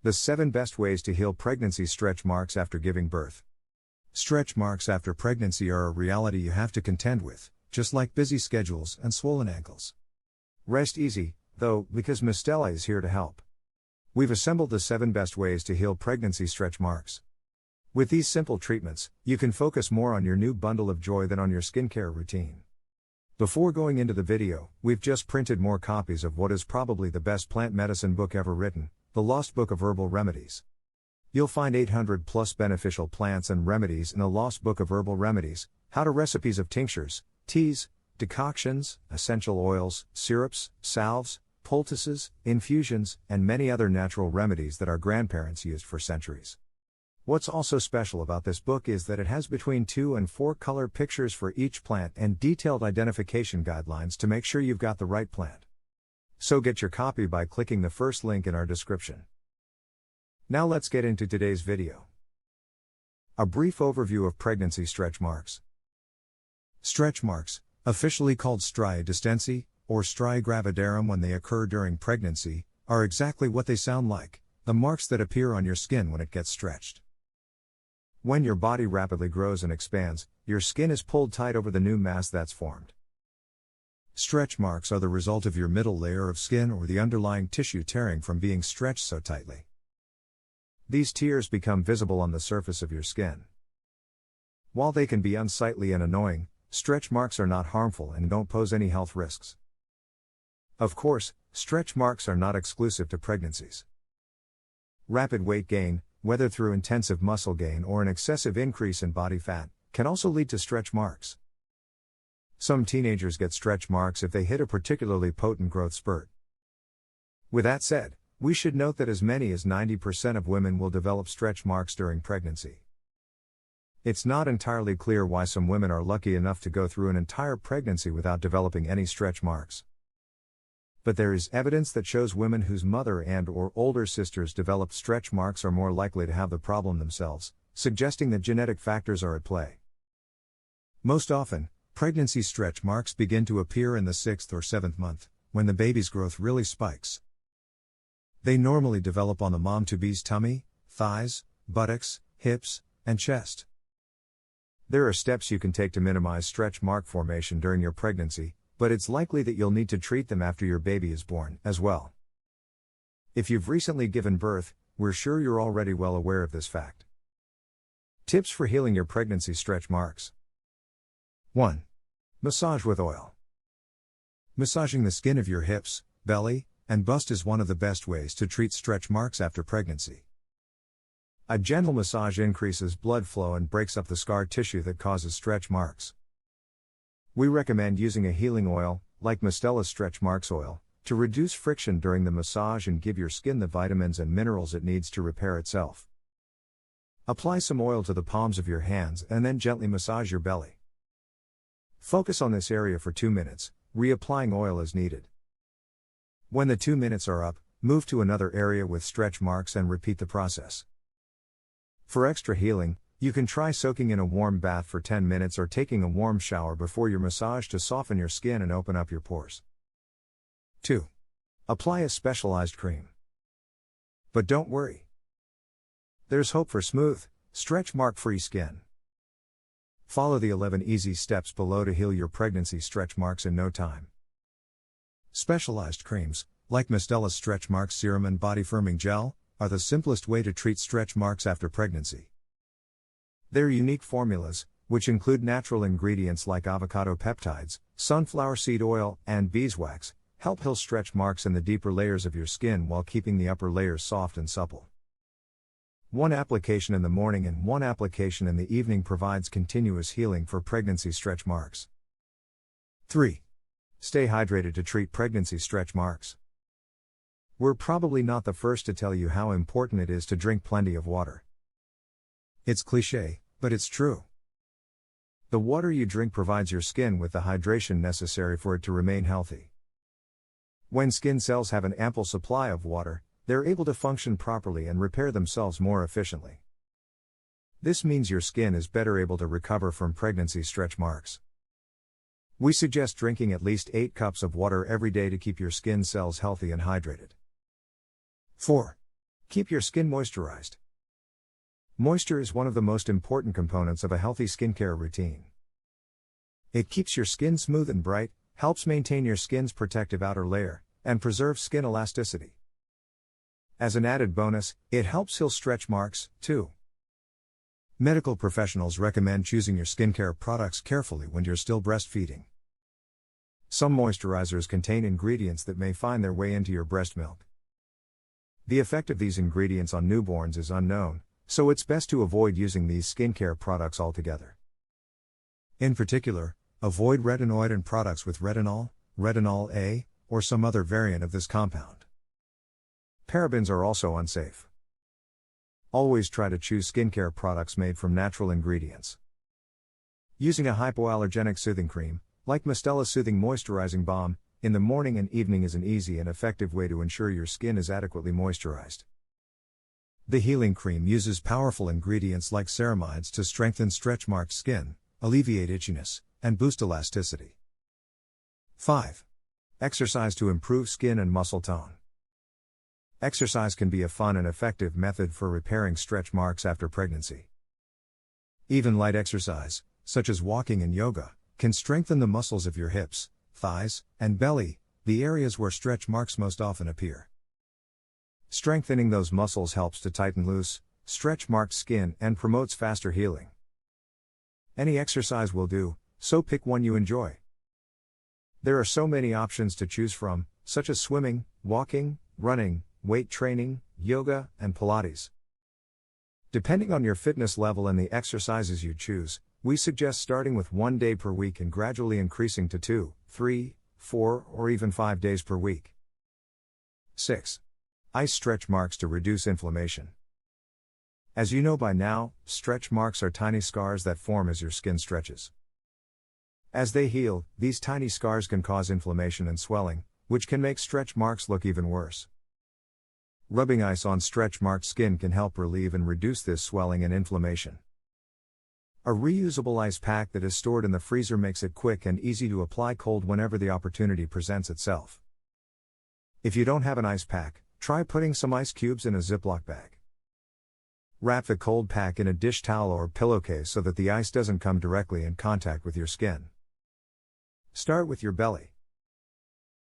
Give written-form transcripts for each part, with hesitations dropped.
The 7 best ways to heal pregnancy stretch marks after giving birth. Stretch marks after pregnancy are a reality you have to contend with, just like busy schedules and swollen ankles. Rest easy, though, because Mistela is here to help. We've assembled the 7 best ways to heal pregnancy stretch marks. With these simple treatments, you can focus more on your new bundle of joy than on your skincare routine. Before going into the video, we've just printed more copies of what is probably the best plant medicine book ever written, The Lost Book of Herbal Remedies. You'll find 800 plus beneficial plants and remedies in The Lost Book of Herbal Remedies, how to recipes of tinctures, teas, decoctions, essential oils, syrups, salves, poultices, infusions, and many other natural remedies that our grandparents used for centuries. What's also special about this book is that it has between 2 and 4 color pictures for each plant and detailed identification guidelines to make sure you've got the right plant. So get your copy by clicking the first link in our description. Now let's get into today's video. A brief overview of pregnancy stretch marks. Stretch marks, officially called striae distensi, or striae gravidarum when they occur during pregnancy, are exactly what they sound like, the marks that appear on your skin when it gets stretched. When your body rapidly grows and expands, your skin is pulled tight over the new mass that's formed. Stretch marks are the result of your middle layer of skin or the underlying tissue tearing from being stretched so tightly. These tears become visible on the surface of your skin. While they can be unsightly and annoying, stretch marks are not harmful and don't pose any health risks. Of course, stretch marks are not exclusive to pregnancies. Rapid weight gain, whether through intensive muscle gain or an excessive increase in body fat, can also lead to stretch marks. Some teenagers get stretch marks if they hit a particularly potent growth spurt. With that said, we should note that as many as 90% of women will develop stretch marks during pregnancy. It's not entirely clear why some women are lucky enough to go through an entire pregnancy without developing any stretch marks. But there is evidence that shows women whose mother and/or older sisters developed stretch marks are more likely to have the problem themselves, suggesting that genetic factors are at play. Most often, pregnancy stretch marks begin to appear in the 6th or 7th month, when the baby's growth really spikes. They normally develop on the mom-to-be's tummy, thighs, buttocks, hips, and chest. There are steps you can take to minimize stretch mark formation during your pregnancy, but it's likely that you'll need to treat them after your baby is born, as well. If you've recently given birth, we're sure you're already well aware of this fact. Tips for healing your pregnancy stretch marks. 1. Massage with oil. Massaging the skin of your hips, belly, and bust is one of the best ways to treat stretch marks after pregnancy. A gentle massage increases blood flow and breaks up the scar tissue that causes stretch marks. We recommend using a healing oil, like Mistela's Stretch Marks Oil, to reduce friction during the massage and give your skin the vitamins and minerals it needs to repair itself. Apply some oil to the palms of your hands and then gently massage your belly. Focus on this area for 2 minutes, reapplying oil as needed. When the 2 minutes are up, move to another area with stretch marks and repeat the process. For extra healing, you can try soaking in a warm bath for 10 minutes or taking a warm shower before your massage to soften your skin and open up your pores. 2. Apply a specialized cream. But don't worry. There's hope for smooth, stretch mark-free skin. Follow the 11 easy steps below to heal your pregnancy stretch marks in no time. Specialized creams, like Mistela's Stretch Marks Serum and Body Firming Gel, are the simplest way to treat stretch marks after pregnancy. Their unique formulas, which include natural ingredients like avocado peptides, sunflower seed oil, and beeswax, help heal stretch marks in the deeper layers of your skin while keeping the upper layers soft and supple. 1 application in the morning and 1 application in the evening provides continuous healing for pregnancy stretch marks. 3. Stay hydrated to treat pregnancy stretch marks. We're probably not the first to tell you how important it is to drink plenty of water. It's cliché, but it's true. The water you drink provides your skin with the hydration necessary for it to remain healthy. When skin cells have an ample supply of water, they're able to function properly and repair themselves more efficiently. This means your skin is better able to recover from pregnancy stretch marks. We suggest drinking at least 8 cups of water every day to keep your skin cells healthy and hydrated. 4. Keep your skin moisturized. Moisture is one of the most important components of a healthy skincare routine. It keeps your skin smooth and bright, helps maintain your skin's protective outer layer, and preserves skin elasticity. As an added bonus, it helps heal stretch marks, too. Medical professionals recommend choosing your skincare products carefully when you're still breastfeeding. Some moisturizers contain ingredients that may find their way into your breast milk. The effect of these ingredients on newborns is unknown, so it's best to avoid using these skincare products altogether. In particular, avoid retinoid and products with retinol, retinol A, or some other variant of this compound. Parabens are also unsafe. Always try to choose skincare products made from natural ingredients. Using a hypoallergenic soothing cream, like Mistella's Soothing Moisturizing Balm, in the morning and evening is an easy and effective way to ensure your skin is adequately moisturized. The healing cream uses powerful ingredients like ceramides to strengthen stretch-marked skin, alleviate itchiness, and boost elasticity. 5. Exercise to improve skin and muscle tone. Exercise can be a fun and effective method for repairing stretch marks after pregnancy. Even light exercise, such as walking and yoga, can strengthen the muscles of your hips, thighs, and belly, the areas where stretch marks most often appear. Strengthening those muscles helps to tighten loose, stretch marked skin and promotes faster healing. Any exercise will do, so pick one you enjoy. There are so many options to choose from, such as swimming, walking, running, weight training, yoga, and Pilates. Depending on your fitness level and the exercises you choose, we suggest starting with 1 day per week and gradually increasing to 2, 3, 4, or even 5 days per week. 6. Ice stretch marks to reduce inflammation. As you know by now, stretch marks are tiny scars that form as your skin stretches. As they heal, these tiny scars can cause inflammation and swelling, which can make stretch marks look even worse. Rubbing ice on stretch-marked skin can help relieve and reduce this swelling and inflammation. A reusable ice pack that is stored in the freezer makes it quick and easy to apply cold whenever the opportunity presents itself. If you don't have an ice pack, try putting some ice cubes in a Ziploc bag. Wrap the cold pack in a dish towel or pillowcase so that the ice doesn't come directly in contact with your skin. Start with your belly.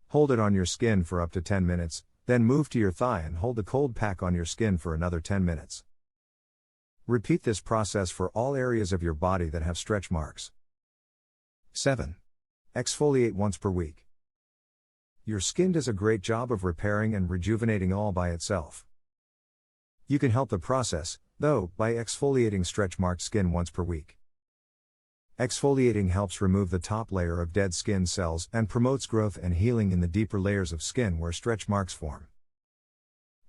Hold it on your skin for up to 10 minutes, then move to your thigh and hold the cold pack on your skin for another 10 minutes. Repeat this process for all areas of your body that have stretch marks. 7. Exfoliate once per week. Your skin does a great job of repairing and rejuvenating all by itself. You can help the process, though, by exfoliating stretch-marked skin once per week. Exfoliating helps remove the top layer of dead skin cells and promotes growth and healing in the deeper layers of skin where stretch marks form.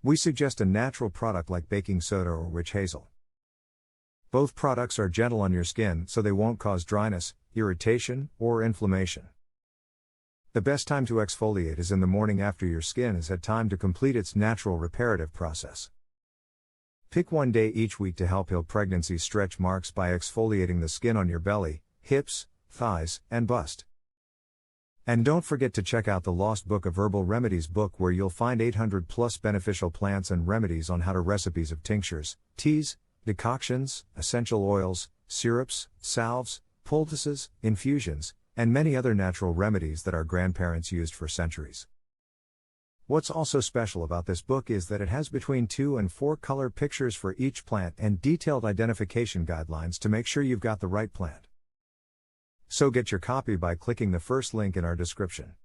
We suggest a natural product like baking soda or witch hazel. Both products are gentle on your skin so they won't cause dryness, irritation, or inflammation. The best time to exfoliate is in the morning after your skin has had time to complete its natural reparative process. Pick 1 day each week to help heal pregnancy stretch marks by exfoliating the skin on your belly, hips, thighs, and bust. And don't forget to check out the Lost Book of Herbal Remedies book where you'll find 800 plus beneficial plants and remedies on how to recipes of tinctures, teas, decoctions, essential oils, syrups, salves, poultices, infusions, and many other natural remedies that our grandparents used for centuries. What's also special about this book is that it has between 2 and 4 color pictures for each plant and detailed identification guidelines to make sure you've got the right plant. So get your copy by clicking the first link in our description.